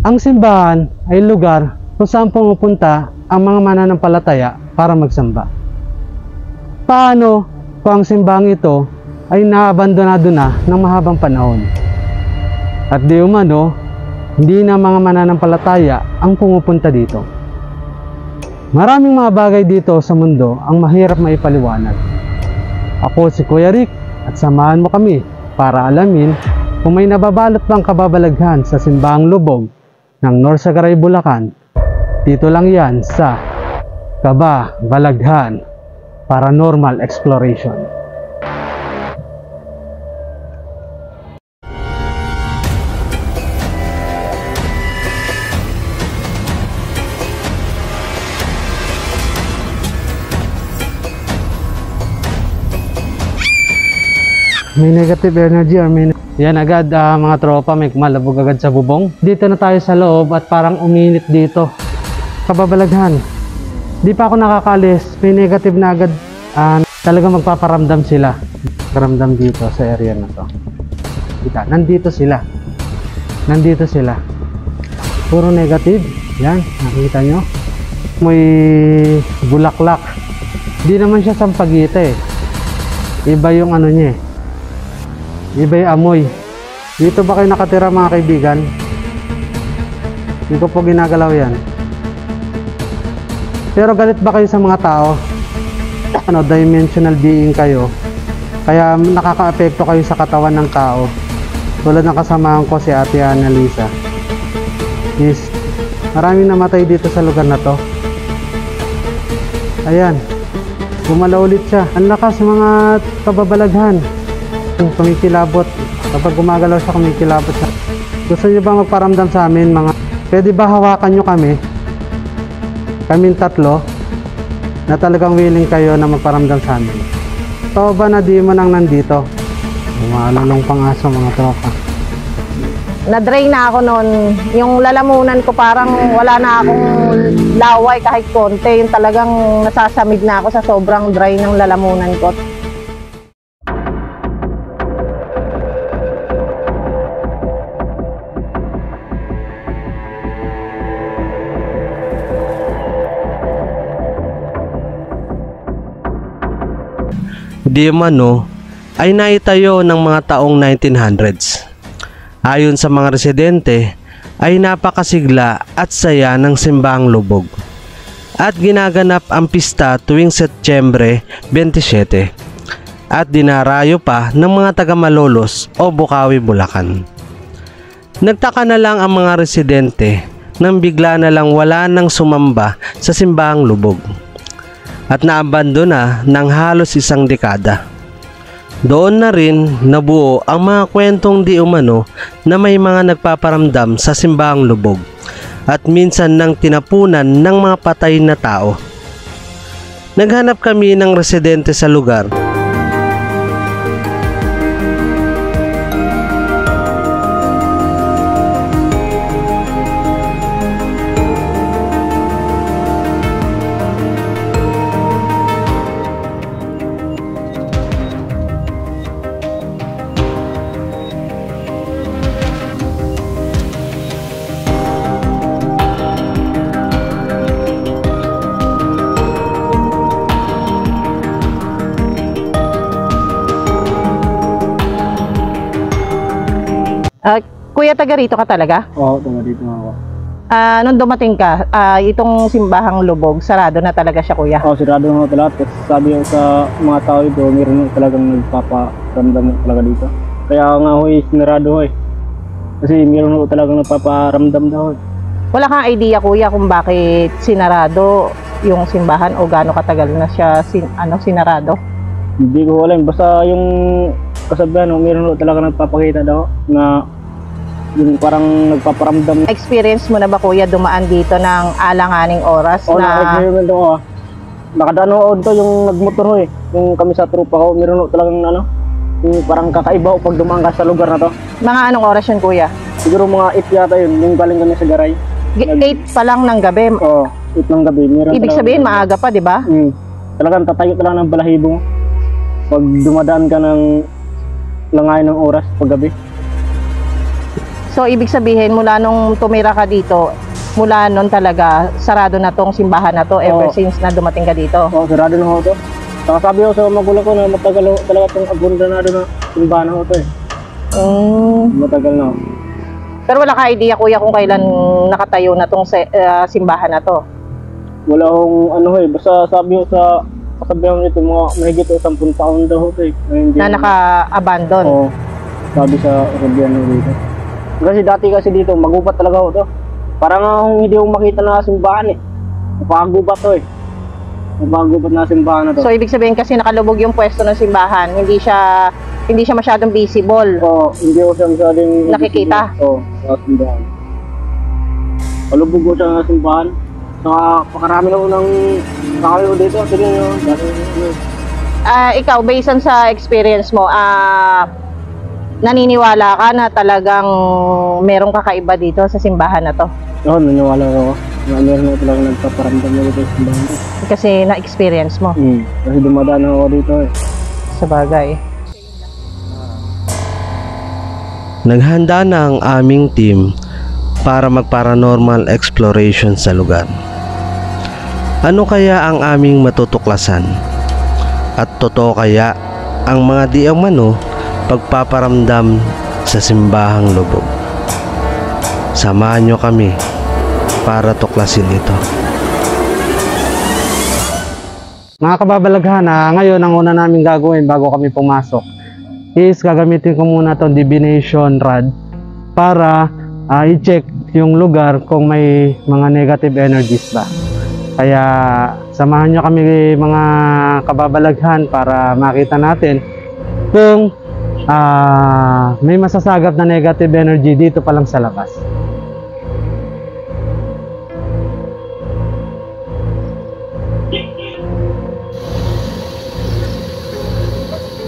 Ang simbahan ay lugar kung saan pumupunta ang mga mananampalataya para magsamba. Paano kung ang simbahang ito ay naabandonado na ng mahabang panahon? At di umano, hindi na mga mananampalataya ang pumupunta dito. Maraming mga bagay dito sa mundo ang mahirap maipaliwanag. Ako si Kuya Rick at samahan mo kami para alamin kung may nababalot bang kababalaghan sa simbahang lubog ng Norsagaray, Bulacan. Dito lang yan sa Kababalaghan Paranormal Exploration. May negative energy or may... Yan agad mga tropa, may kumalabog agad sa bubong. Dito na tayo sa loob at parang uminit dito. Kababalaghan. Di pa ako nakakalis, may negative na agad. Talagang magpaparamdam sila. Paramdam dito sa area na to. Kita, nandito sila. Nandito sila. Puro negative. Yan, nakita nyo. May bulaklak. Di naman siya sampagita eh. Iba yung ano niya eh. Iba yung amoy. Dito ba kayo nakatira mga kaibigan? Hindi ko po ginagalaw yan. Pero galit ba kayo sa mga tao? Dimensional being kayo. Kaya nakaka-apekto kayo sa katawan ng tao. Tulad ng kasamahan ko si Ate Annalisa. Maraming namatay dito sa lugar na to. Ayan. Gumalaw ulit siya. Ang lakas mga kababalaghan. Kumikilabot. Kapag gumagalaw siya, kumikilabot siya. Gusto niyo ba magparamdam sa amin mga... Pwede ba hawakan nyo kami? Kaming tatlo na talagang willing kayo na magparamdam sa amin. Totoo ba na di mo nang nandito? Umalulong pang aso mga tropa. Na-drain na ako noon. Yung lalamunan ko parang wala na akong laway kahit konti. Yung talagang nasasamid na ako sa sobrang dry ng lalamunan ko. Di umano ay naitayo ng mga taong 1900s. Ayon sa mga residente ay napakasigla at saya ng simbahang lubog at ginaganap ang pista tuwing Setyembre 27 at dinarayo pa ng mga taga Malolos o Bukawi, Bulacan. Nagtaka na lang ang mga residente nang bigla na lang wala nang sumamba sa simbahang lubog at naabandona ng halos isang dekada. Doon na rin nabuo ang mga kwentong di umano na may mga nagpaparamdam sa simbahang lubog at minsan nang tinapunan ng mga patay na tao. Naghanap kami ng residente sa lugar. Kuya, taga rito ka talaga? Oo, taga dito ako. Nung dumating ka, itong simbahang lubog, sarado na talaga siya, kuya? Oo, sarado na talaga. Sabi ko sa mga tao dito, meron talagang nagpaparamdam talaga dito. Kaya nga ho, sinarado ho eh. Kasi meron ho talagang nagpaparamdam daw. Wala kang idea, kuya, kung bakit sinarado yung simbahan o gaano katagal na siya sinarado? Hindi ko alam. Basta yung kasabihan, meron ho talaga nagpapakita daw na yung parang nagpaparamdam. Experience mo na ba, kuya, dumaan dito ng alanganing oras? Oo, na-experience ko. Nakadaan ho dito yung nagmotor ho eh. Yung kami sa trupa ko, meron ho talagang yung parang kakaiba ho pag dumaan ka sa lugar na to. Mga anong oras yun, kuya? Siguro mga 8 yata yun, yung galing kami sa Garay. 8 pa lang ng gabi? Oo, 8 ng gabi. Ibig sabihin, maaga pa, di ba? Talagang tatayo talaga ng balahibo pag dumadaan ka ng langayin ng oras pag gabi. So, ibig sabihin, mula nung tumira ka dito, mula nun talaga, sarado na tong simbahan na to ever Oo. since na dumating ka dito. Oo, sarado na ho to. Saka sabi ko sa magulang ko na matagal ho talaga itong abundonado na simbahan ho to eh. Matagal na ho. Pero wala ka idea, kuya, kung kailan nakatayo na tong simbahan na to. Wala hong ano eh, basta sabi ho sa kasabihan nito mga mahigit o 10 taon daw ho to eh. Na naka-abandon. Oo, sabi sa kasabihan ho dito. Kasi dati kasi dito, magubat talaga ho to. Parang hindi ko makita na simbahan eh. Napagubat to eh. Napagubat na simbahan na to. So, ibig sabihin kasi nakalubog yung pwesto ng simbahan, hindi siya masyadong visible. Oo, hindi ko siya masyadong Nakikita? Oo, sa simbahan. Palubog ko siya sa simbahan. Saka pakarami na ko ng kakayo dito. Tignan nyo. Ikaw, based on sa experience mo, naniniwala ka na talagang merong kakaiba dito sa simbahan na to? Oo, naniwala ako. Na meron na talaga nagpaparamdam na dito sa simbahan to. Kasi na-experience mo. Kasi dumadaan ako dito eh. Sa bagay. Naghanda na ang aming team para mag-paranormal exploration sa lugar. Ano kaya ang aming matutuklasan? At totoo kaya ang mga di umano pagpaparamdam sa simbahang lubog? Samahan nyo kami para tuklasin ito. Mga kababalaghan, ngayon ang una namin gagawin bago kami pumasok is gagamitin ko muna itong divination rod para i-check yung lugar kung may mga negative energies ba. Kaya samahan nyo kami mga kababalaghan para makita natin kung may masasagap na negative energy dito pa lang sa labas.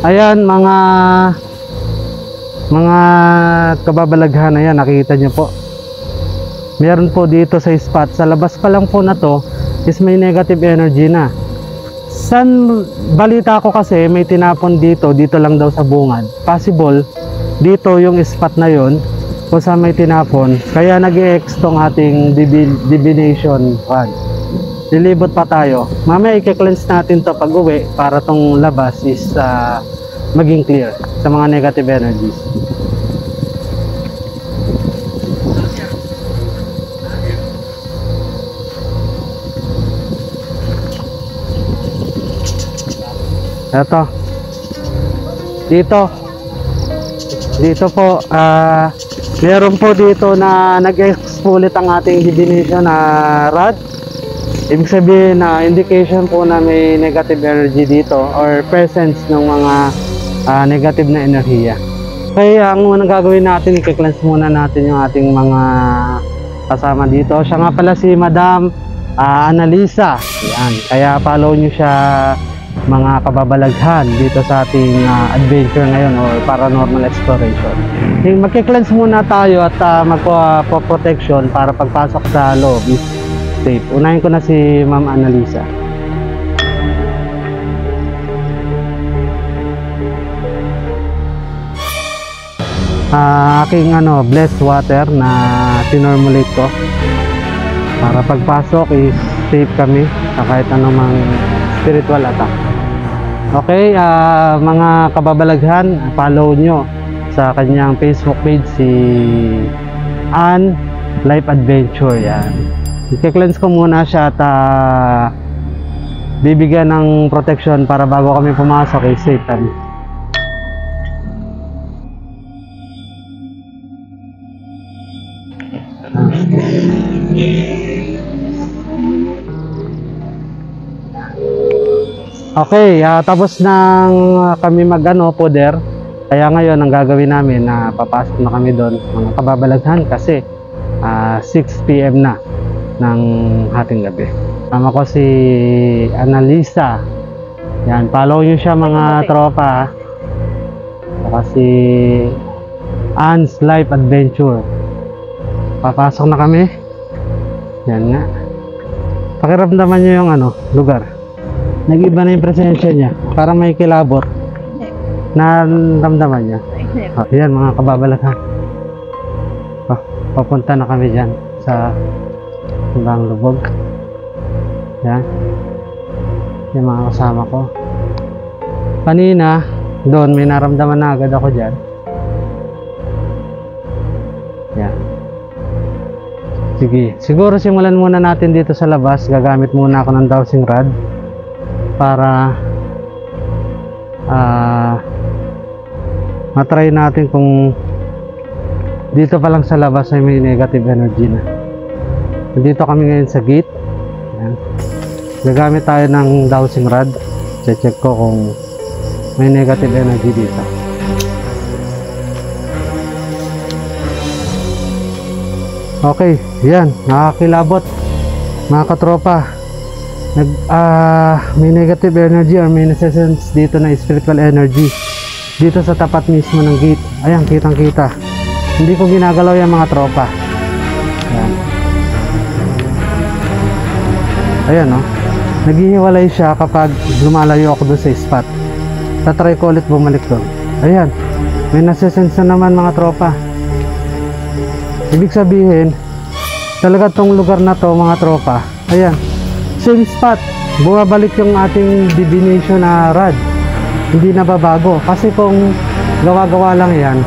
Ayan mga kababalaghan, ayan nakikita nyo po. Meron po dito sa spot, sa labas pa lang po na to is may negative energy na. Balita ko kasi may tinapon dito lang daw sa bungad. Possible dito yung spot na yon kung saan may tinapon. Kaya nag-e-ex tong ating divination rod. Lilibot pa tayo. Mamaya i-cleanse natin to pag uwi para tong labas is maging clear sa mga negative energies. Eto. Dito po meron po dito na nag-exfoliate ang ating divination rod. Ibig sabihin na indication po na may negative energy dito or presence ng mga negative na enerhiya. Kaya ang unang gagawin natin, i-cleanse muna natin yung ating mga kasama dito. Siya nga pala si Madam Annalisa. Yan. Kaya follow nyo siya mga kababalaghan dito sa ating adventure ngayon or paranormal exploration. Magki-cleanse muna tayo at magpo-protection para pagpasok sa loob is safe. Unahin ko na si Ma'am Annalisa. Aking blessed water na tinormulate ko para pagpasok is safe kami sa kahit anumang spiritual attack. Okay, mga kababalaghan, follow nyo sa kanyang Facebook page si Ann Life Adventure. Yan. I-cleanse ko muna siya at bibigyan ng protection para bago kami pumasok is safe kami. Okay, tapos nang kami poder. Kaya ngayon ang gagawin namin na papasok na kami doon mga kababalaghan kasi 6 PM na ng hating gabi. Tama ko si Annalisa. Yan, follow nyo siya mga tropa. Saka si Ann's Life Adventure. Papasok na kami. Yan nga. Pakiramdaman nyo yung lugar. Nag-iba na yung presensya niya. Parang may kilabot. Naramdaman niya. Yan mga kababalaghan. papunta na kami dyan sa Simbang Lubog. Yan. Yung mga kasama ko. Kanina, doon may naramdaman na agad ako dyan. Yan. Sige, siguro simulan muna natin dito sa labas. Gagamit muna ako ng dowsing rod para matry natin kung dito pa lang sa labas ay may negative energy na. Dito kami ngayon sa gate. Yan. Gagamit tayo ng dowsing rod. Check ko kung may negative energy dito. Okay, yan, nakakilabot mga katropa. May negative energy or may sense dito na spiritual energy dito sa tapat mismo ng gate. Ayan, kitang kita. Hindi ko ginagalaw yan mga tropa. Ayan. Ayan, no? Naghihiwalay siya kapag lumalayo ako doon sa spot. Tatry ko ulit bumalik doon. Ayan, may nasisense na naman mga tropa. Ibig sabihin, talaga tong lugar na to mga tropa, ayan, same spot, bumabalik yung ating divination na rod, hindi nababago. Kasi kung gawa-gawa lang yan,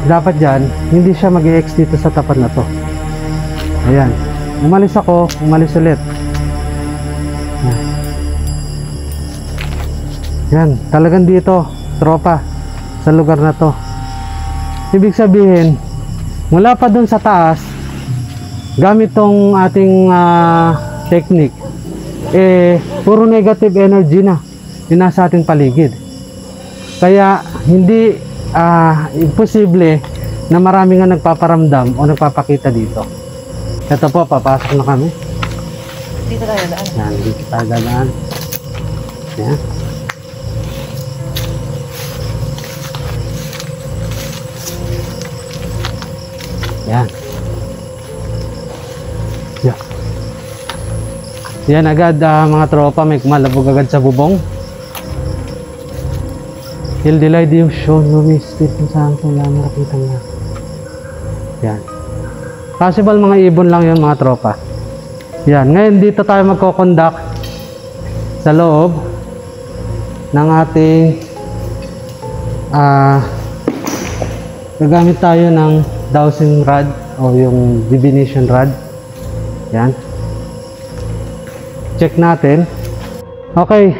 dapat dyan, hindi siya mag-i-ex dito sa tapat na to. Ayan, umalis ako, umalis ulit. Yan, talagang dito, tropa, sa lugar na to. Ibig sabihin, mula pa dun sa taas, gamit tong ating technique, puro negative energy na yung nasa ating paligid. Kaya hindi imposible na marami nga nagpaparamdam o nagpapakita dito. Ito po, papasok na kami. Dito tayo daan. Yan, dito tayo dadaan. Yan. Yan. Yan. Yan agad mga tropa, may kumalabog agad sa bubong. Il delay di show no mistake kung saan ko lang nakita na. Yan. Possible mga ibon lang yun mga tropa. Yan. Ngayon dito tayo magko-conduct sa loob ng ating gagamit tayo ng dowsing rod o yung divination rod. Yan. Check natin. Okay.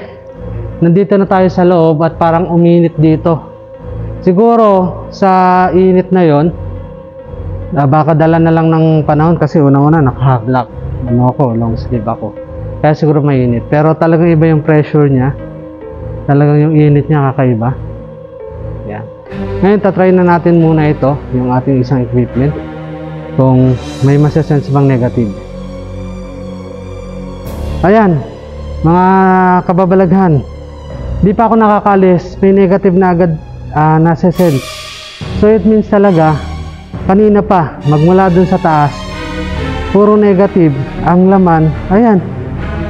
Nandito na tayo sa loob at parang uminit dito. Siguro sa init na yon, baka dala na lang ng panahon kasi una-una naka-black long sleeve ako. Kaya siguro mainit. Pero talagang iba yung pressure niya. Talagang yung init niya kakaiba. Yan. Ngayon, tatry na natin muna ito, yung ating isang equipment, kung may masasense bang negative. Ayan, mga kababalaghan, di pa ako nakakalis, may negative na agad nasasense. So it means talaga, kanina pa, magmula dun sa taas, puro negative ang laman. Ayan,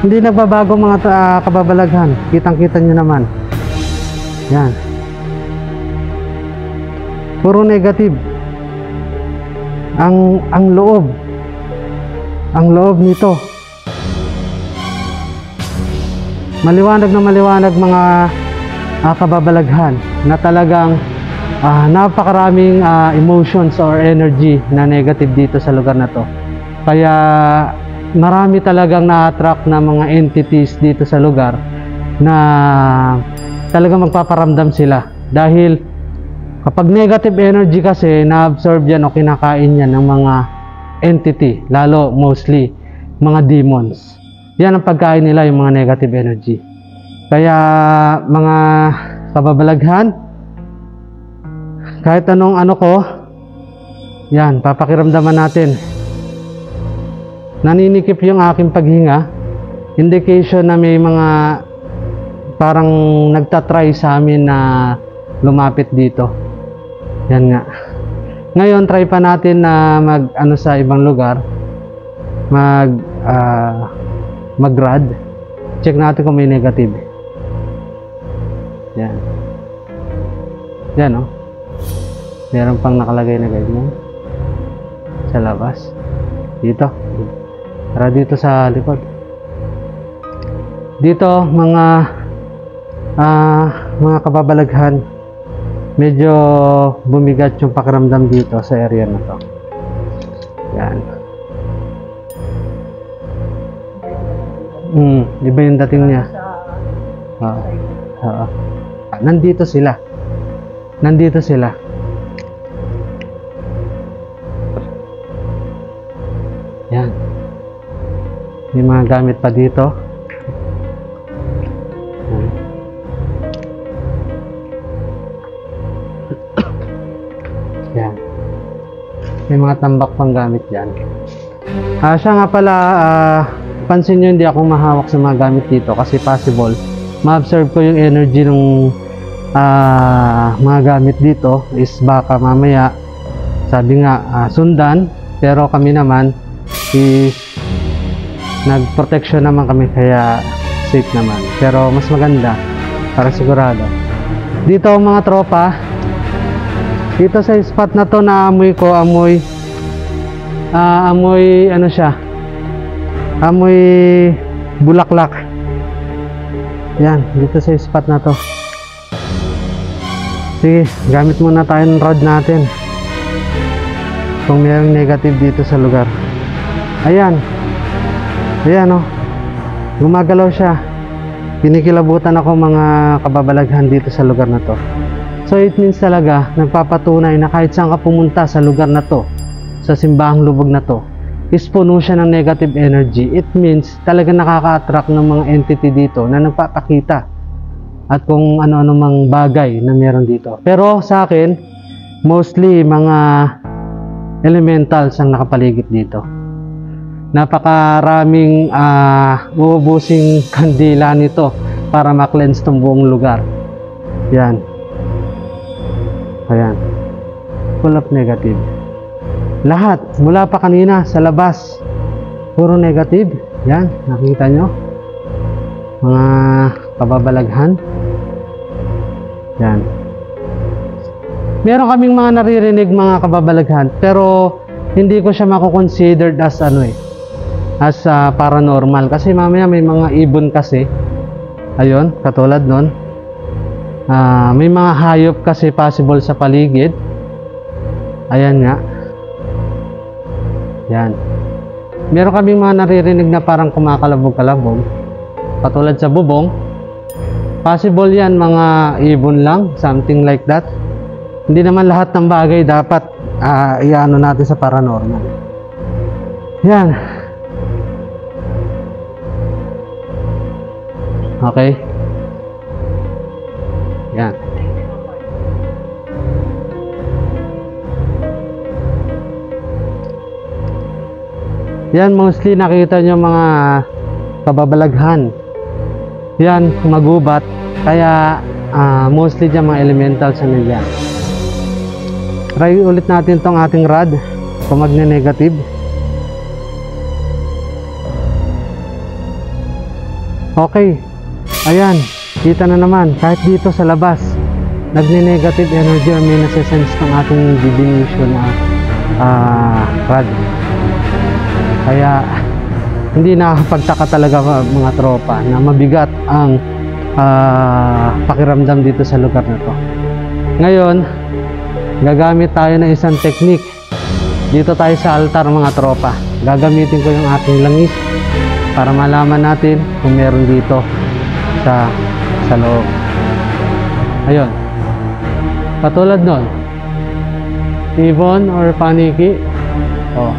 hindi nagbabago mga kababalaghan, kitang-kita nyo naman. Yan. Puro negative ang loob nito. Maliwanag na maliwanag mga kababalaghan na talagang napakaraming emotions or energy na negative dito sa lugar na to. Kaya marami talagang na-attract na mga entities dito sa lugar na talagang magpaparamdam sila. Dahil kapag negative energy kasi, na-absorb yan o kinakain yan ng mga entity, lalo mostly mga demons. Yan ang pagkain nila, yung mga negative energy. Kaya mga kababalaghan, kahit anong ano ko, yan, papakiramdaman natin. Naninikip yung aking paghinga, indication na may mga parang nagtatry sa amin na lumapit dito. Yan nga. Ngayon, try pa natin na mag-ano sa ibang lugar. Mag-rad. Check natin kung may negative. Yan. Yan, oh. Meron pang nakalagay na ganyan. Sa labas. Dito. Tara dito sa likod. Dito mga kababalaghan, medyo bumigat yung pakiramdam dito sa area na to. Yan. Iba yung dating niya. Nandito sila. Yan. May mga gamit pa dito. Yan. May mga tambak pang gamit dyan. Siya nga pala, pansin nyo hindi ako mahawak sa mga gamit dito kasi possible ma-observe ko yung energy ng mga gamit dito is baka mamaya sabi nga sundan, pero kami naman is nag-protection naman kami kaya safe naman, pero mas maganda para sigurado. Dito mga tropa, dito sa spot na to na amoy ko, amoy ano siya, amoy bulaklak. Yan, dito sa spot na to. Sige, gamit muna tayo ng rod natin kung mayroong negative dito sa lugar. Ayan, oh, gumagalaw siya. Pinikilabutan ako mga kababalaghan dito sa lugar na to. So it means talaga nagpapatunay na kahit saan ka pumunta sa lugar na to, sa simbahang lubog na to, is puno siya ng negative energy. It means talaga nakaka-attract ng mga entity dito na nagpapakita at kung ano-ano mang bagay na meron dito. Pero sa akin, mostly mga elementals ang nakapaligid dito. Napakaraming ubusing kandila nito para ma-cleanse tong buong lugar. Yan. Ayan. Full of negative. Lahat, mula pa kanina sa labas, puro negative. Yan, nakita nyo? Mga kababalaghan. Yan. Meron kaming mga naririnig mga kababalaghan, pero hindi ko siya mako-considered as as paranormal. Kasi mamaya may mga ibon kasi. Ayun, katulad nun. May mga hayop kasi possible sa paligid. Ayan nga. Yan. Meron kaming mga naririnig na parang kumakalabog-kalabog. Katulad sa bubong. Possible yan, mga ibon lang. Something like that. Hindi naman lahat ng bagay dapat iano natin sa paranormal. Yan. Okay. Yan. Yan, mostly nakita nyo mga kababalaghan. Yan, magubat. Kaya mostly dyan mga elementals na nandyan. Try ulit natin tong ating rod kung magne-negative. Okay. Ayan, kita na naman kahit dito sa labas nagne-negative energy or may nasa-sense ng ating divination na rod. Kaya hindi nakakapagtaka talaga mga tropa na mabigat ang pakiramdam dito sa lugar na to. Ngayon, gagamit tayo ng isang technique. Dito tayo sa altar mga tropa. Gagamitin ko yung aking langis para malaman natin kung meron dito sa loob. Ayun. Katulad nun, ibon or paniki. Oh.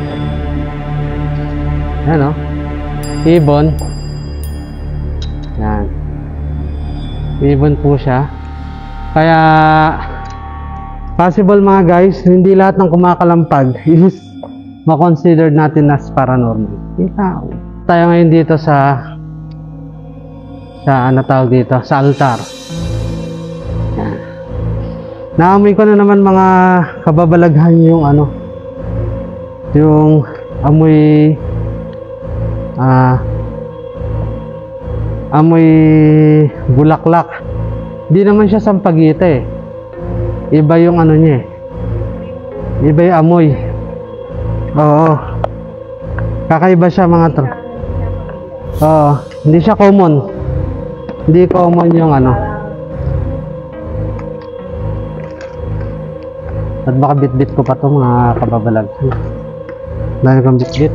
Yan o. Ibon. Yan. Ibon po siya. Kaya possible mga guys, hindi lahat ng kumakalampag is ma-consider natin as paranormal. Tayo ngayon dito sa ano tawag dito, sa altar. Yan. Naamoy ko na naman mga kababalaghan yung yung amoy amoy bulaklak. Hindi naman siya sampagita eh. Iba yung niya eh. Iba yung amoy. Oo. Kakaiba siya mga tropa. Oo. Hindi siya common. Hindi common yung ano. At baka bit-bit ko pa to mga kababalag. Dahil kong bit-bit.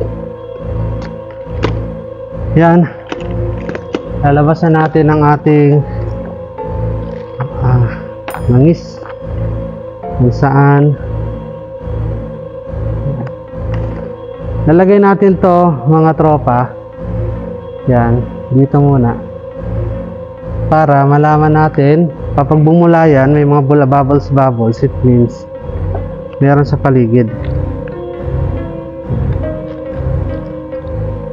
Yan. Lalabasan natin ang ating langis. Kung saan lalagay natin to mga tropa. Yan. Dito muna. Para malaman natin kapag bumula yan, may mga bubbles, it means meron sa paligid.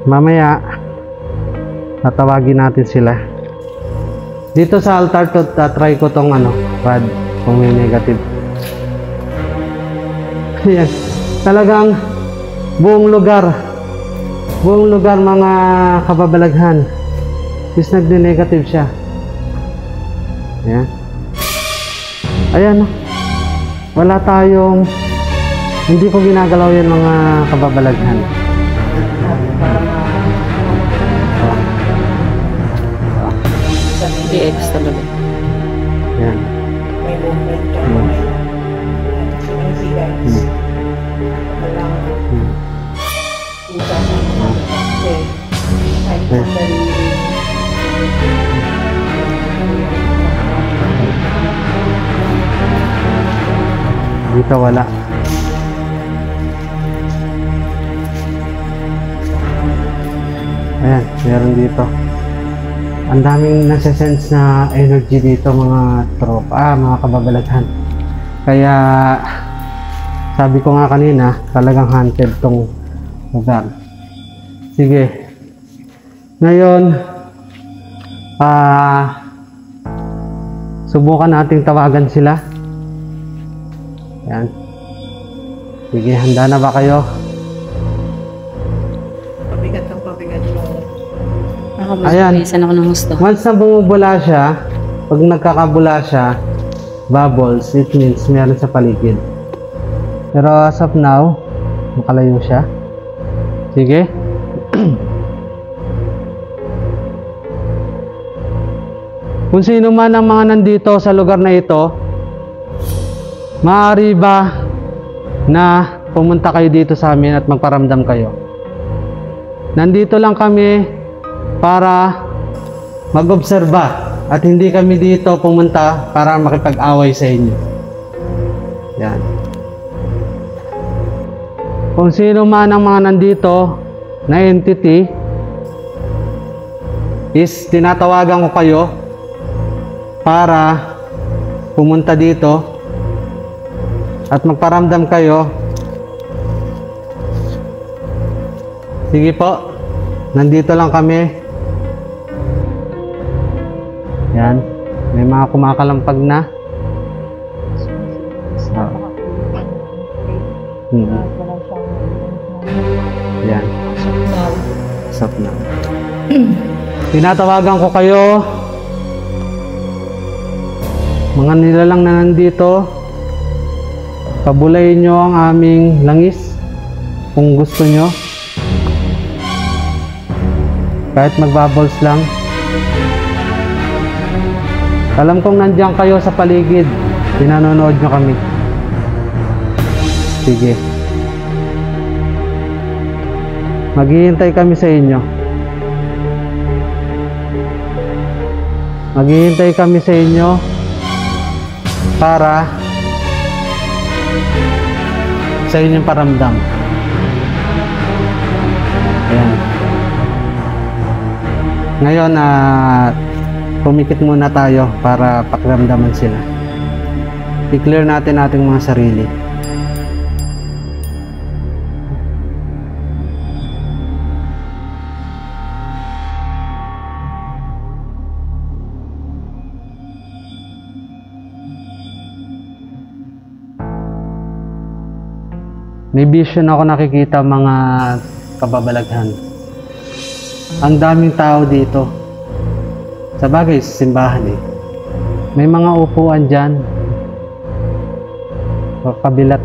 Mamaya tatawagin natin sila. Dito sa altar to, try ko tong rad kung may negative. Yan. Talagang buong lugar mga kababalaghan is nagde-negative siya. Ayan. Ayan. Wala tayong, hindi ko ginagalaw yan mga kababalaghan. DX talaga. Ayan. May movement ka. Dito wala. Ayan, meron dito. Ang daming nasa-sense na energy dito mga tropa, mga kababalaghan. Kaya sabi ko nga kanina, talagang haunted tong lugar. Sige. Ngayon, subukan nating tawagan sila. Yan. Sige, handa na ba kayo? Pabigat ang pabigat mo. Ayan. Nakabasa ako ng gusto. Once na bumubula siya, pag nagkakabula siya, bubbles, it means meron sa paligid. Pero as of now, makalayo siya. Sige. Kung sino man ang mga nandito sa lugar na ito, maaari ba na pumunta kayo dito sa amin at magparamdam kayo? Nandito lang kami para mag-obserba at hindi kami dito pumunta para makipag-away sa inyo. Yan. Kung sino man ang mga nandito na entity is tinatawagan ko kayo para pumunta dito at magparamdam kayo. Sige po, nandito lang kami. Yan, may mga kumakalampag na. So, yan, stop na. Tinatawagan ko kayo, mga nilalang na nandito. Pabulayin nyo ang aming langis kung gusto nyo. Kahit mag-bubbles lang. Alam kong nandiyan kayo sa paligid. Pinanonood nyo kami. Sige. Maghihintay kami sa inyo. Maghihintay kami sa inyo para sa inyong paramdam. Ayan. Ngayon, pumikit muna tayo para pakiramdaman sila. I-clear natin ating mga sarili. May vision ako nakikita mga kababalaghan. Ang daming tao dito. Sa bagay, simbahan eh. May mga upuan dyan. Kabilat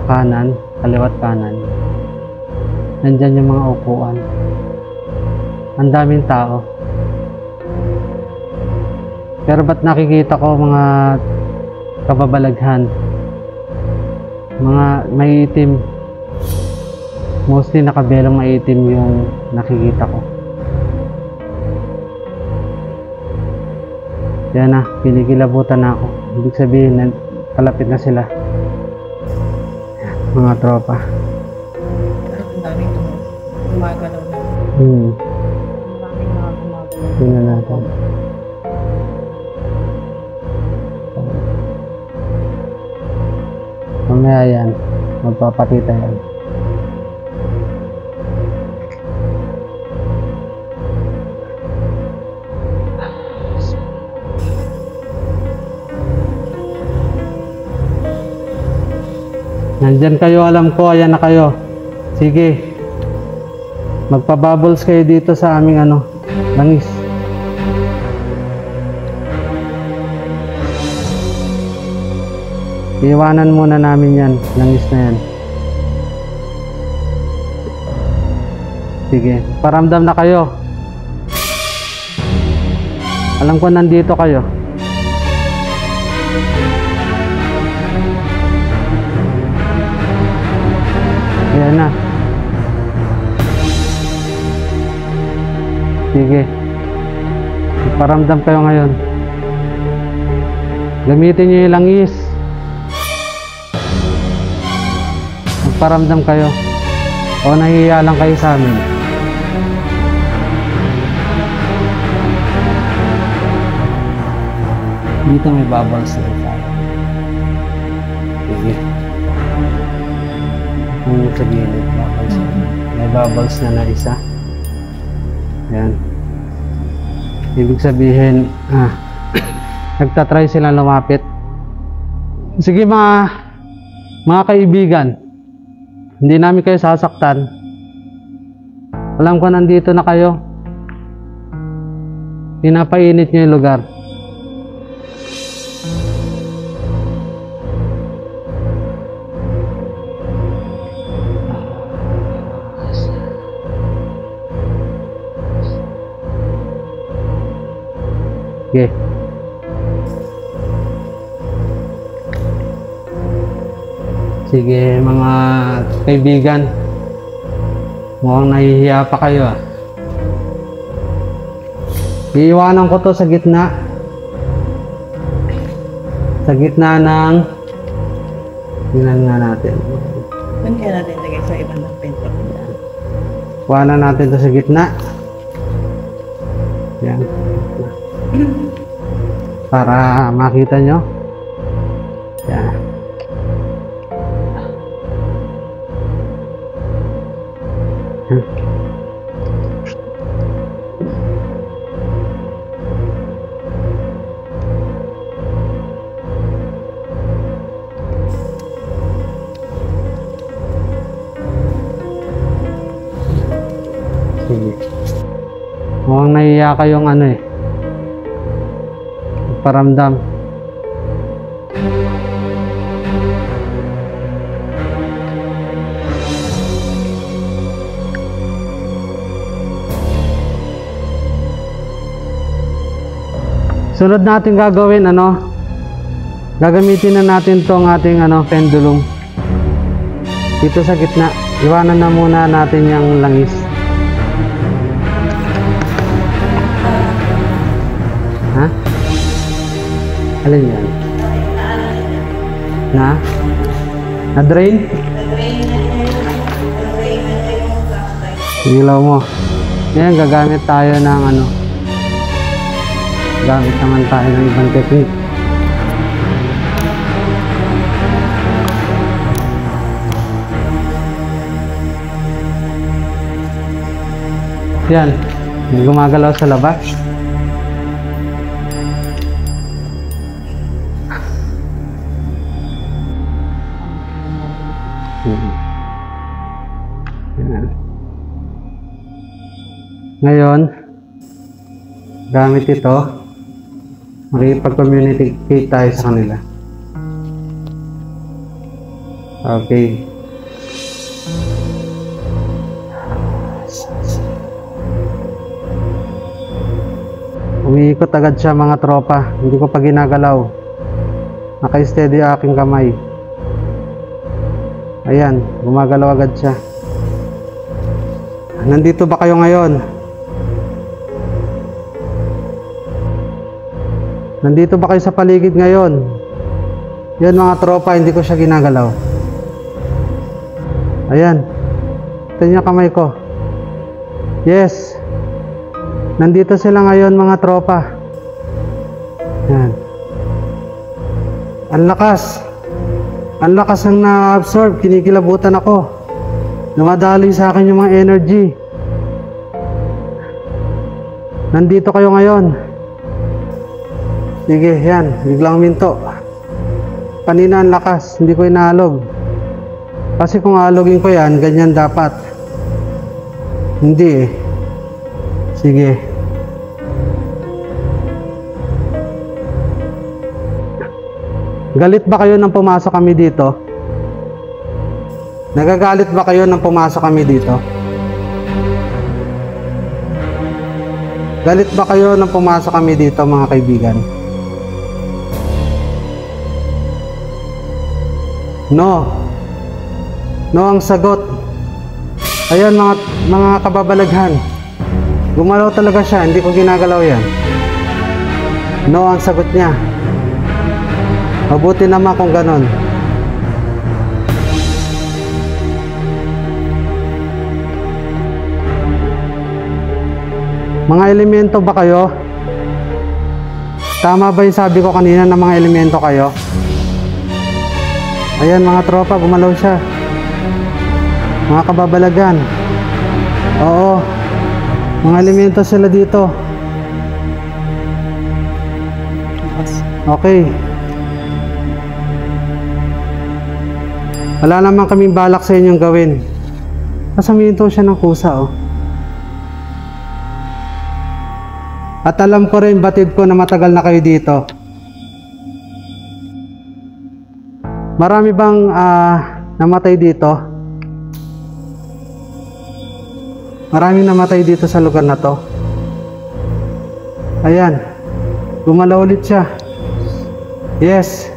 kanan, kaliwat kanan. Nandyan yung mga upuan. Ang daming tao. Pero ba't nakikita ko mga kababalaghan? Mga maiitim. Mostly nakabelong maiitim yung nakikita ko. Yan na, pinikilabutan na ako. Ibig sabihin, palapit na sila. Mga tropa. Ang daming gumagalaw na. Maraming mga gumagalaw. Tingnan natin. Mamaya yan. Magpapakita yan. Nandyan kayo, alam ko, ayan na kayo. Sige. Magpa-bubbles kayo dito sa aming langis. Iwanan muna namin yan, langis na yan. Sige, paramdam na kayo. Alam ko nandito kayo. Ayan na. Sige. Paramdam kayo ngayon. Gamitin nyo yung langis. Magparamdam kayo. O nahihiya lang kayo sa amin. Dito may bubbles na tayo. Sige. Sa gilid, bubbles. May bubbles na isa. Yan. Ibig sabihin, nagtatry sila lumapit. Sige mga kaibigan, hindi namin kayo sasaktan. Alam ko nandito na kayo. Pinapainit nyo yung lugar. Okay. Sige mga kaibigan, mukhang nahihiya pa kayo ah. Iiwanan ko to sa gitna. Sa gitna ng tingnan nga natin. Saan kaya natin lagay sa ibang ng pinto? Iwanan natin to sa gitna. Yan. Para makita nyo. Yan. Sige. Mukhang nahiya kayong paramdam. Sunod natin gagawin gagamitin na natin tong ating pendulum dito sa gitna. Iwanan na muna natin yung langis. Ha? Alin yan? Na-drain? Ilaw mo. Ngayon gagamit tayo ng gamit naman tayo ng ibang technique. Yan, hindi gumagalaw sa labas. Yan. Ngayon, gamit ito, makikipag-communicate tayo sa kanila. Okay. Umiikot agad siya mga tropa. Hindi ko pa ginagalaw. Naka-steady aking kamay. Ayan, gumagalaw agad siya. Nandito ba kayo ngayon? Nandito ba kayo sa paligid ngayon? Yan mga tropa, hindi ko siya ginagalaw. Ayan. Ito niya kamay ko. Yes. Nandito sila ngayon mga tropa. Yan. Ang lakas. Ang lakas ang na-absorb. Kinikilabutan ako. Dumadaloy sa akin yung mga energy. Nandito kayo ngayon. Sige, yan. Biglang minto. Kanina ang lakas. Hindi ko inaalog. Kasi kung aalogin ko yan, ganyan dapat. Hindi eh. Sige. Galit ba kayo nang pumasok kami dito? Nagagalit ba kayo nang pumasok kami dito? Galit ba kayo nang pumasok kami dito mga kaibigan? No. No ang sagot. Ayan mga kababalaghan. Gumalaw talaga siya, hindi ko ginagalaw yan. No ang sagot niya. Mabuti naman kung ganon. Mga elemento ba kayo? Tama ba yung sabi ko kanina na mga elemento kayo? Ayan mga tropa, gumalaw siya. Mga kababalagan. Oo. Mga elemento sila dito. Okay. Wala naman kaming balak sa inyong gawin. Kasaminto siya ng kusa oh. At alam ko rin, batid ko na matagal na kayo dito. Marami bang namatay dito? Maraming namatay dito sa lugar na to. Ayan. Gumalaw ulit siya. Yes.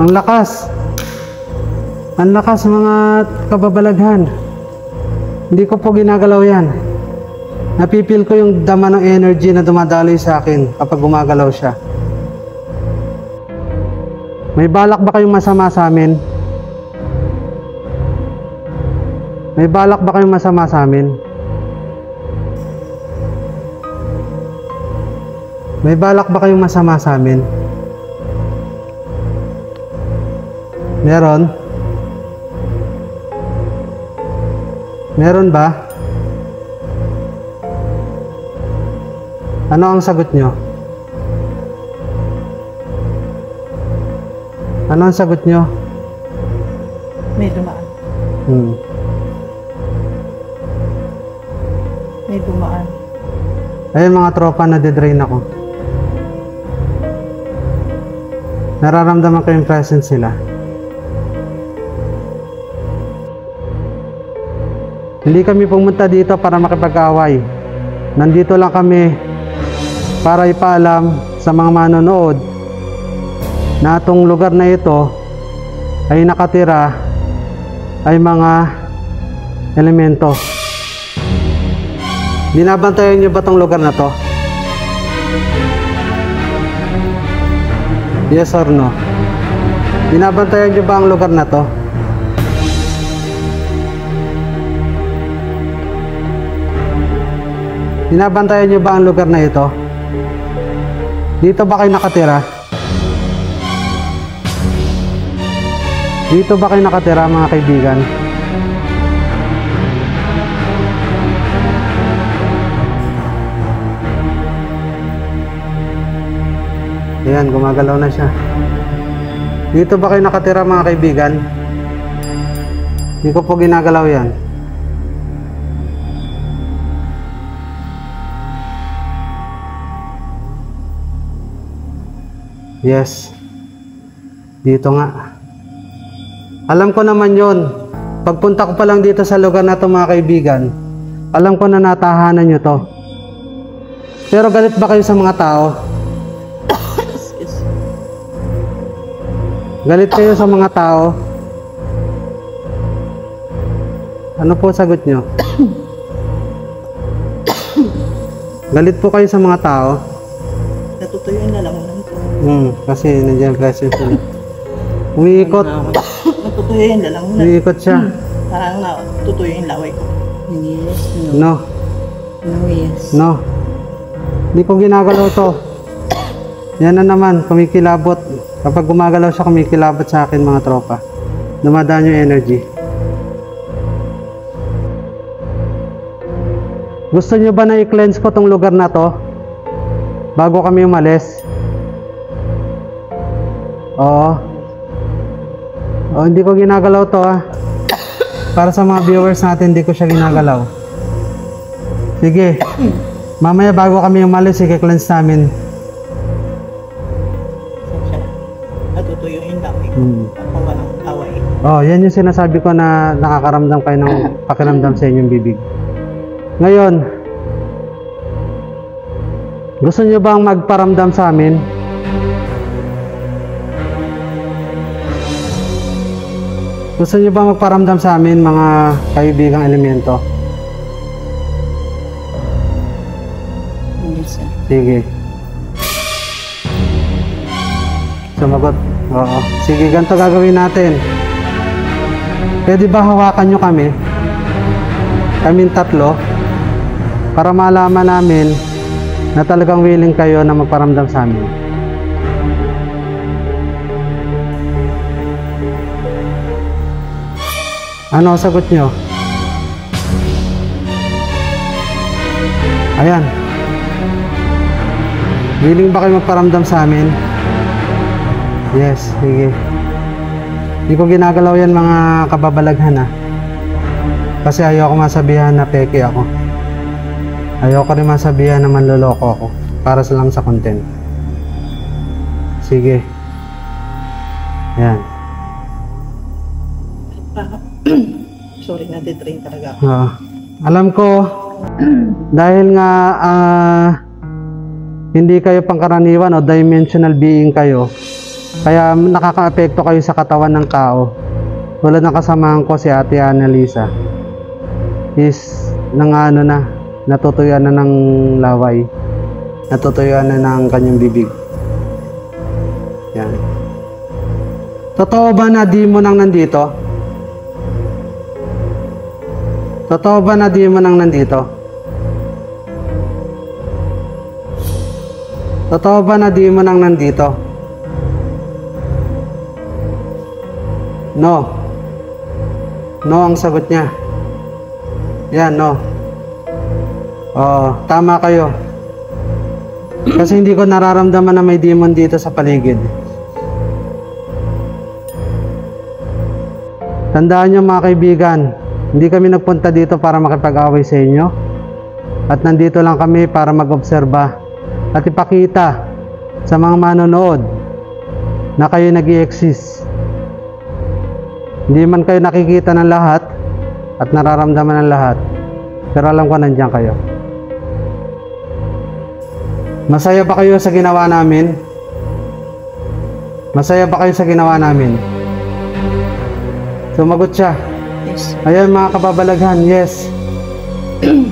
Ang lakas. Ang lakas mga kababalaghan. Hindi ko po ginagalaw yan. Napipil ko yung dama ng energy na dumadaloy sa akin kapag gumagalaw siya. May balak ba kayong masama sa amin? May balak ba kayong masama sa amin? May balak ba kayong masama sa amin? Meron? Meron ba? Ano ang sagot nyo? Ano ang sagot nyo? May dumaan. May dumaan. Ayun mga tropa, nade-drain ako. Nararamdaman ko yung presence sila. Hindi kami pumunta dito para makipag-away. Nandito lang kami para ipaalam sa mga manonood na itong lugar na ito ay nakatira ay mga elemento. Binabantayan niyo ba itong lugar na to? Yes or no? Binabantayan niyo ba ang lugar na to? Binabantayan niyo ba ang lugar na ito? Dito ba kayo nakatira? Dito ba kayo nakatira mga kaibigan? Ayan, gumagalaw na siya. Dito ba kayo nakatira mga kaibigan? Hindi ko po ginagalaw yan. Yes. Dito nga. Alam ko naman yon. Pagpunta ko pa lang dito sa lugar na to mga kaibigan, Alam ko na natahanan nyo to. Pero galit ba kayo sa mga tao? Galit kayo sa mga tao? Ano po sagot nyo? Galit po kayo sa mga tao? Natutuyo yung lalamunan ko. Kasi nandiyan presyo sila. Umiikot. Natutuyo yung lalamunan. Umiikot siya. Parang natutuyo yung laway ko. Yes, No. no, yes. No. Hindi ko ginagalaw to. Yan na naman, kumikilabot. Kapag gumagalaw siya, kumikilabot sa akin mga tropa. Dumadaan yung energy. Gusto nyo ba na i-cleanse ko tong lugar na to? Bago kami umalis? Oo. Hindi ko ginagalaw to Para sa mga viewers natin, hindi ko siya ginagalaw. Sige. Mamaya bago kami umalis, i-cleanse namin. Siya. Natutuyo yung laway ko. Kapag walang laway. Yan yung sinasabi ko na nakakaramdam kayo ng pakiramdam sa inyong bibig. Ngayon, gusto nyo bang magparamdam sa amin? Gusto nyo bang magparamdam sa amin, mga kaibigang elemento? Yes, sir. Sige. Sumagot. Oo. Sige, ganito gagawin natin. Pwede ba hawakan nyo kami? Kaming tatlo? Para malaman namin na talagang willing kayo na magparamdam sa amin. Ano sagot nyo? Ayan. Willing ba kayo magparamdam sa amin? Yes, sige. Hindi ko ginagalaw yan mga kababalaghan Kasi ayoko masabihan na peke ako. Ayoko rin masabihan na manloloko ako. Para lang sa content. Sige. Ayan. Sorry, nade-drain talaga ako. Alam ko, dahil nga hindi kayo pangkaraniwan o dimensional being kayo, kaya nakaka-apekto kayo sa katawan ng tao. Tulad ng kasamahan ko si Ate Annalisa is natutuyuan na ng laway, natutuyuan na ng kanyang bibig. Yan. Totoo ba na demon ang nandito? Totoo ba na demon ang nandito? Totoo ba na demon ang nandito? No. No ang sagot niya. Yan, no. Tama kayo. Kasi hindi ko nararamdaman na may demon dito sa paligid. Tandaan nyo mga kaibigan, hindi kami nagpunta dito para makipag-away sa inyo. At nandito lang kami para mag-obserba at ipakita sa mga manonood na kayo nag-i-exist. Hindi man kayo nakikita ng lahat at nararamdaman ng lahat, pero alam ko nandiyan kayo. Masaya ba kayo sa ginawa namin? Masaya ba kayo sa ginawa namin? Sumagot siya. Yes. Ayan mga kababalaghan, yes.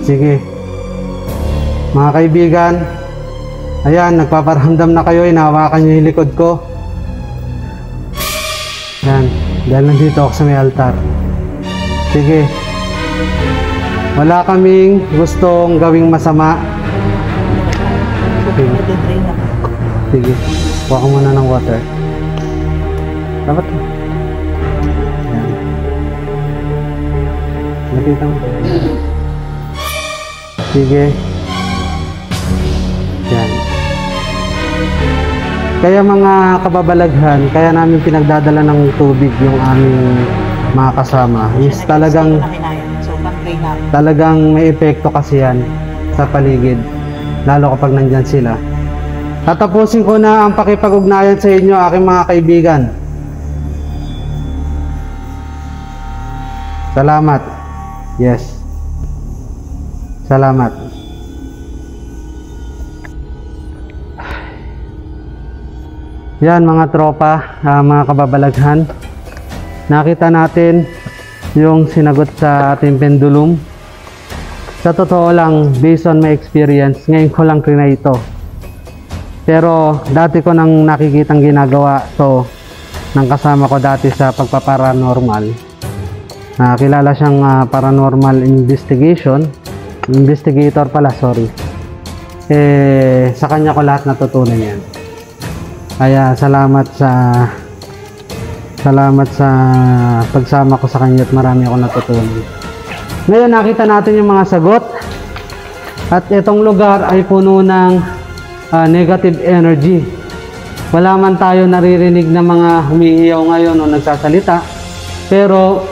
Sige. Mga kaibigan, ayan, nagpaparamdam na kayo, inahawakan nyo yung likod ko. Yan, dahil nandito ako sa may altar. Sige. Wala kaming gustong gawing masama. Sorry, nade-drain ako. Sige, kuha ko muna ng water. Dapat. Yan. Nakita mo. Sige. Yan. Kaya mga kababalaghan, kaya namin pinagdadala ng tubig yung aming mga kasama. Is talagang talagang may epekto kasi yan sa paligid, lalo kapag nandyan sila. Tatapusin ko na ang pakipag-ugnayan sa inyo, aking mga kaibigan. Salamat. Yes. Salamat. Yan mga tropa, mga kababalaghan. Nakita natin yung sinagot sa ating pendulum. Sa totoo lang, based on my experience, ngayon ko lang trinay ito. Pero dati ko nang nakikitang ginagawa to ng kasama ko dati sa pagpaparanormal. Kilala siyang paranormal investigator pala, sorry. Sa kanya ko lahat natutunan yan. Kaya salamat sa pagsama ko sa kanya at marami akong natutunan. Ngayon nakita natin yung mga sagot at itong lugar ay puno ng negative energy. Wala man tayo naririnig na mga humihiyaw ngayon o nagsasalita, pero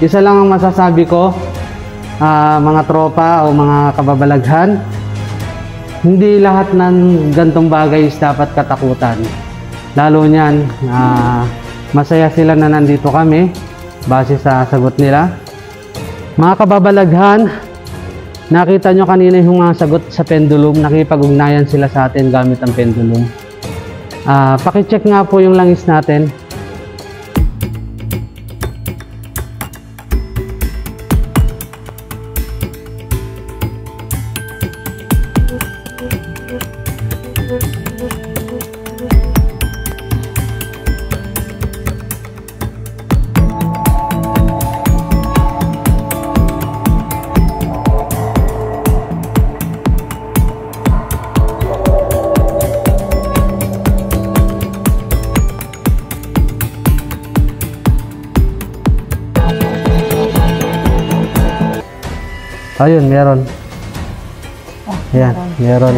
isa lang ang masasabi ko, mga tropa o mga kababalaghan, hindi lahat ng gantong bagay is dapat katakutan. Lalo niyan, masaya sila na nandito kami base sa sagot nila. Mga kababalaghan, nakita nyo kanina yung mga sagot sa pendulum, nakipag-ugnayan sila sa atin gamit ang pendulum. Pakicheck nga po yung langis natin. Ayun, meron. Ayan, meron.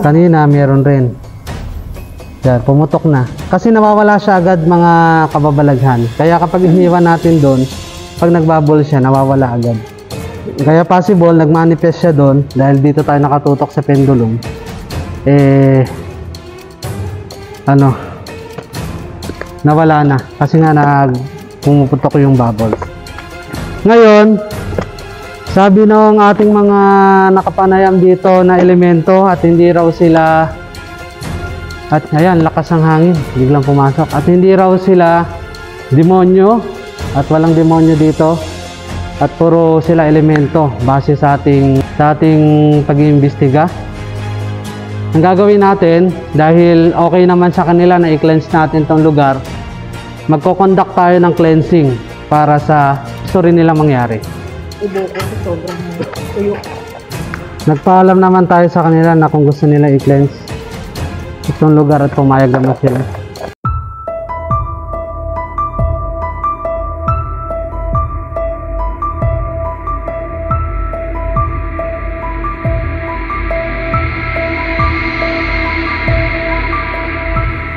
Kanina, meron rin. Yan, pumutok na. Kasi nawawala siya agad mga kababalaghan. Kaya kapag iniwan natin doon, pag nagbubble siya, nawawala agad. Kaya possible, nagmanifest siya doon dahil dito tayo nakatutok sa pendulum. Nawala na. Kasi nga pumuputok yung bubbles. Ngayon, sabi ng ating mga nakapanayam dito na elemento at hindi raw sila, at ayan, lakas ng hangin, biglang pumasok, at hindi raw sila demonyo at walang demonyo dito at puro sila elemento base sa ating pag-iimbestiga. Ang gagawin natin, dahil okay naman sa kanila na i-cleanse natin tong lugar, magko-conduct tayo ng cleansing para sa gusto rin nila mangyari. Sobrang tuyo. Nagpaalam naman tayo sa kanila na kung gusto nila i-cleanse itong lugar at pumayag naman sila.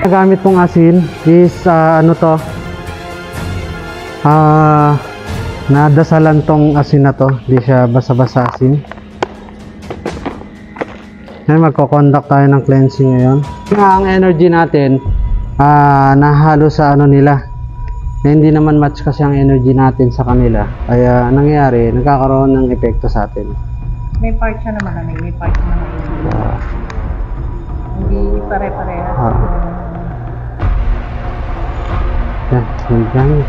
Gamit pong asin is nadasalan tong asin na to, di siya basa-basa asin. Ngayon magko-conduct tayo ng cleansing ngayon. Ang energy natin nahalo sa nila, na hindi naman match kasi ang energy natin sa kanila, kaya nangyayari, nagkakaroon ng epekto sa atin. May part siya naman, may part naman. Hindi pare-parehas. Yan.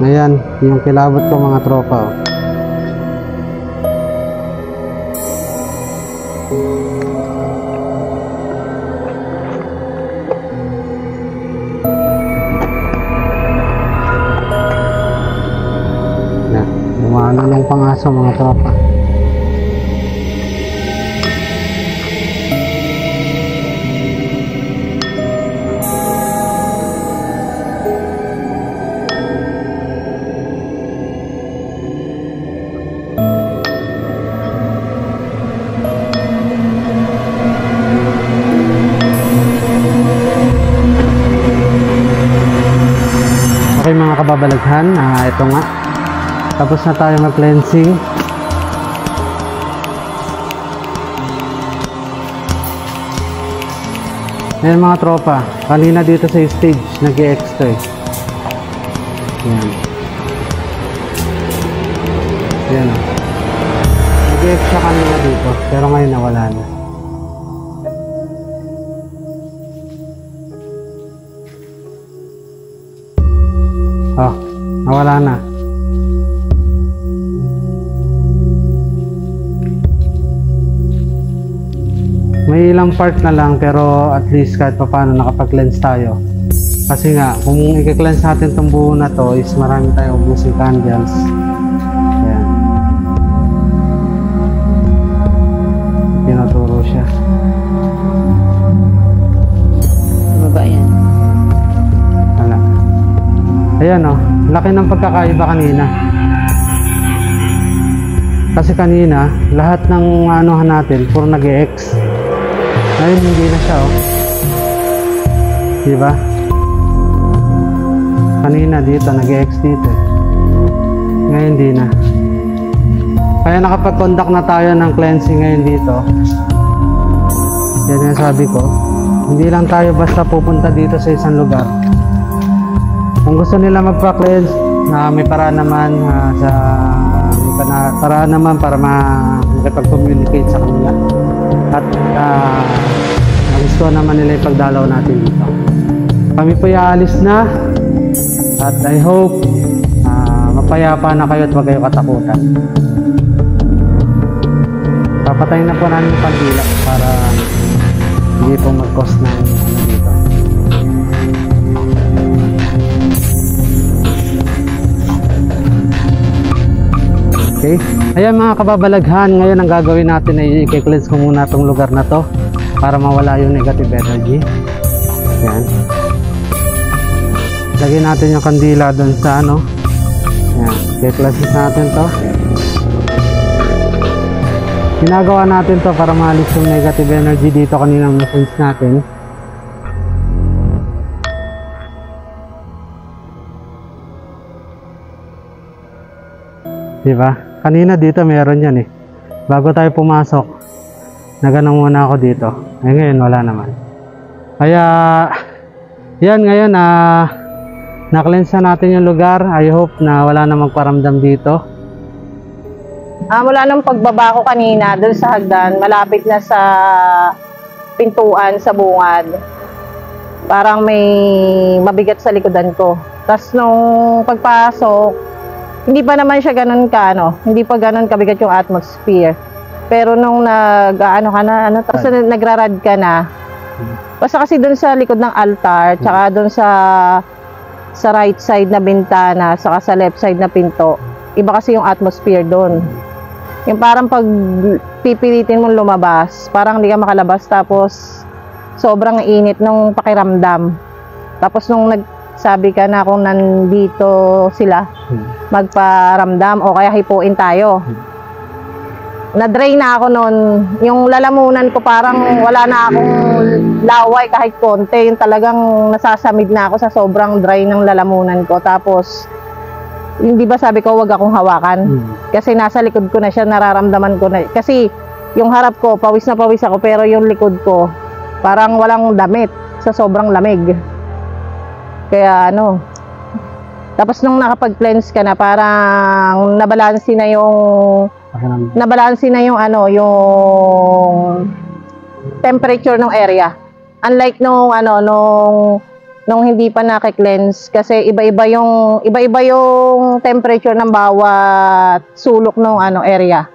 Ayan, yung kilabot ko mga tropa. Yan, lumano ng pangaso mga tropa. kababalaghan, ito nga. Tapos na tayo mag-cleansing. Ayan mga tropa, kanina dito sa stage, nag-e-extra eh. Ayan. Ayan o. Nag-e-extra kanina dito, pero ngayon nawala na. Oh, nawala na. May ilang part na lang pero at least kahit pa paano nakapag-cleanse tayo. Kasi nga, kung i-cleanse natin itong buo na to is marami tayong ubusing candles. Ayan. Tinuturo siya. Baba yan. Wala. Ayan o, laki ng pagkakaiba kanina. Kasi kanina, lahat ng anuhan natin, puro nag-e-X. Ngayon hindi na siya, oh. Diba? Kanina dito, nag-e-X dito. Ngayon hindi na. Kaya nakapag-conduct na tayo ng cleansing ngayon dito. Yan yung sabi ko. Hindi lang tayo basta pupunta dito sa isang lugar. Kung gusto nila magpa-cleanse, may paraan naman paraan naman para makipag-communicate sa kanila. At gusto naman nila yung pagdalaw natin dito. Kami po aalis na. At I hope mapayapa na kayo at huwag kayo katakutan. Papatayin na po namin yung pandila para hindi po mag-cost ng dito. Okay. Ayan mga kababalaghan, ngayon ang gagawin natin ay i-cleanse ko muna itong lugar na to para mawala yung negative energy. Ayan. Lagyan natin yung kandila doon sa ano. Ayan. I-cleanse natin to. Ginagawa natin to para maalis yung negative energy dito kaninang na-sense natin. Diba? Kanina dito meron yan eh. Bago tayo pumasok, naganong muna ako dito. Eh ngayon wala naman. Kaya, yan ngayon na-cleanse na natin yung lugar. I hope na wala na magparamdam dito. Mula nung pagbaba ko kanina doon sa hagdan, malapit na sa pintuan sa bungad. Parang may mabigat sa likodan ko. Tapos nung pagpasok, hindi pa naman siya ganun hindi pa ganun kabigat yung atmosphere. Pero nung tapos nagrarad ka na, basta kasi dun sa likod ng altar, tsaka dun sa right side na bintana, saka sa left side na pinto, iba kasi yung atmosphere dun. Yung parang pag pipilitin mong lumabas, parang hindi ka makalabas, tapos sobrang init nung pakiramdam. Tapos nung nagsabi ka na kung nandito sila, magparamdam o kaya hipuin tayo. Na-drain na ako noon. Yung lalamunan ko parang wala na akong laway kahit konti. Yung talagang nasasamid na ako sa sobrang dry ng lalamunan ko. Tapos, hindi ba sabi ko wag akong hawakan? Kasi nasa likod ko na siya, nararamdaman ko na. Kasi yung harap ko, pawis na pawis ako, pero yung likod ko, parang walang damit sa sobrang lamig. Kaya tapos nung nakapag-cleanse ka na, parang nabalansi na yung yung temperature ng area. Unlike nung hindi pa naka-cleanse, kasi iba-iba yung temperature ng bawat sulok ng area.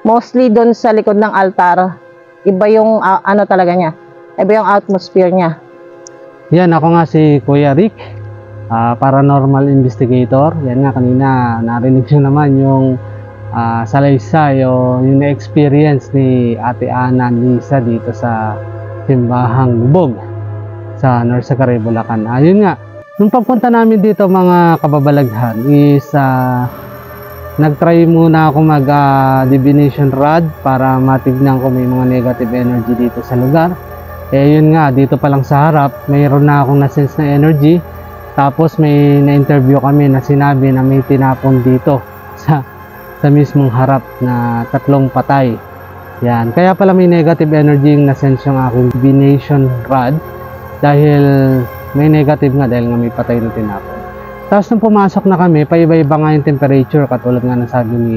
Mostly doon sa likod ng altar, iba yung talaga niya. Iba yung atmosphere niya. Yan, ako nga si Kuya Rick, paranormal investigator. Yan nga, kanina narinig nyo naman yung salaysay o yung na-experience ni Ate Ana Lisa dito sa Simbahang Lubog sa Norsagaray, Bulacan. Yun nga, nung pagpunta namin dito mga kababalaghan is nag-try muna ako mag divination rod para matignan ko may mga negative energy dito sa lugar. Eh yun nga, dito pa lang sa harap mayroon na akong na-sense na energy. Tapos may na-interview kami na sinabi na may tinapon dito sa mismong harap na 3 patay. Yan. Kaya pala may negative energy yung na-sense yung aking divination rod dahil may negative nga dahil nga may patay na tinapon. Tapos nung pumasok na kami, paiba-iba nga yung temperature katulad nga ng sabi ni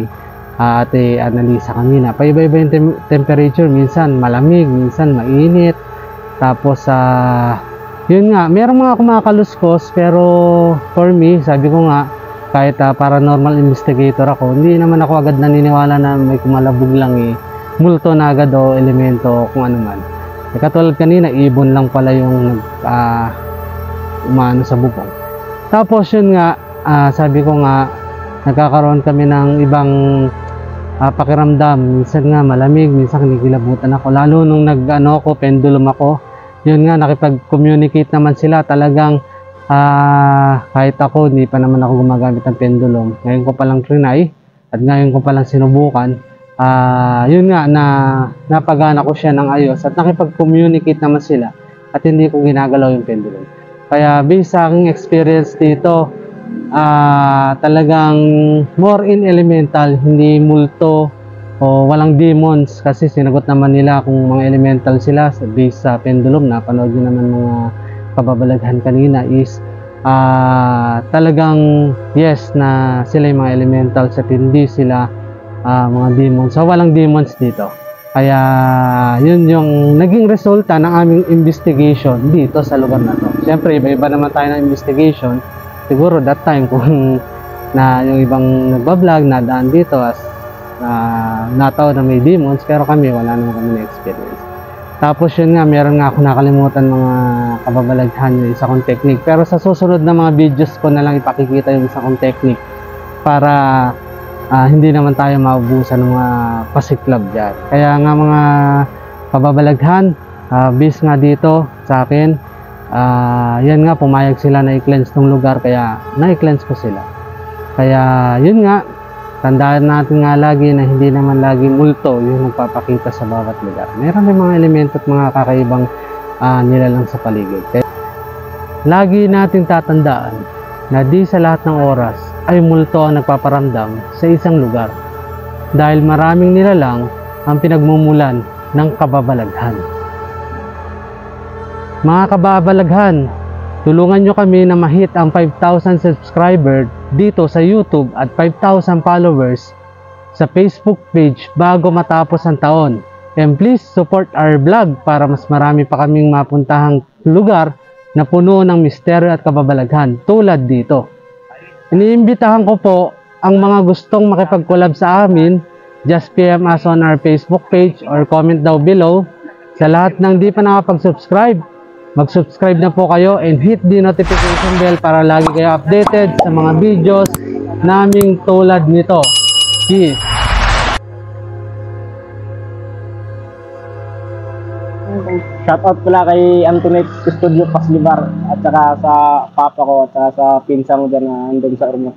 Ate Annalisa kanina. Paiba-iba yung temperature, minsan malamig, minsan mainit. Tapos yun nga, merong mga kumakaluskos pero for me, sabi ko nga, kahit paranormal investigator ako, hindi naman ako agad naniniwala na may kumalabog lang multo na agad o elemento kung ano man. Katulad kanina, ibon lang pala yung umano sa bubong. Tapos yun nga, sabi ko nga, nagkakaroon kami ng ibang pakiramdam. Minsan nga malamig, minsan kinikilabutan ako. Lalo nung pendulum ako, yun nga, nakipag-communicate naman sila. Talagang kahit ako, hindi pa naman ako gumagamit ng pendulum. Ngayon ko palang trinay at ngayon ko palang sinubukan. Yun nga, napagana ko siya ng ayos at nakipag-communicate naman sila at hindi ko ginagalaw yung pendulum. Kaya based sa aking experience dito, talagang more in elemental, hindi multo o walang demons kasi sinagot naman nila kung mga elemental sila based sa pendulum. Napanood nyo naman mga kababalaghan kanina is talagang yes na sila yung mga elementals at hindi sila mga demons. So walang demons dito. Kaya yun yung naging resulta ng aming investigation dito sa lugar na to. Siyempre iba-iba naman tayo ng investigation. Siguro that time kung na yung ibang nagbablog nadaan dito as nataw na may demons, pero kami wala naman kami na experience. Tapos yun nga, meron nga ako nakalimutan mga kababalaghan yung isa kong technique. Pero sa susunod na mga videos ko na lang ipakikita yung isa kong technique para hindi naman tayo maubusan ng mga pasiklab dyan. Kaya nga mga kababalaghan, based nga dito sa akin, yan nga, pumayag sila na i-cleanse ng lugar, kaya na-cleanse ko sila. Kaya yun nga, tandaan natin nga lagi na hindi naman lagi multo yung nagpapakita sa bawat lugar. Meron din mga elemento at mga kakaibang nilalang sa paligid. Kaya, lagi natin tatandaan na di sa lahat ng oras ay multo ang nagpaparamdam sa isang lugar. Dahil maraming nilalang ang pinagmumulan ng kababalaghan. Mga kababalaghan, tulungan nyo kami na ma-hit ang 5,000 subscriber dito sa YouTube at 5,000 followers sa Facebook page bago matapos ang taon. And please support our vlog para mas marami pa kaming mapuntahang lugar na puno ng misteryo at kababalaghan tulad dito. Iniimbitahan ko po ang mga gustong makipag-collab sa amin. Just PM us on our Facebook page or comment down below. Sa lahat ng di pa nakapag-subscribe, mag-subscribe na po kayo and hit the notification bell para lagi kayo updated sa mga videos naming tulad nito. Peace! Shoutout pala kay Antoinette Studio Paslibar at saka sa papa ko at saka sa pinsan ko dyan na andun sa room.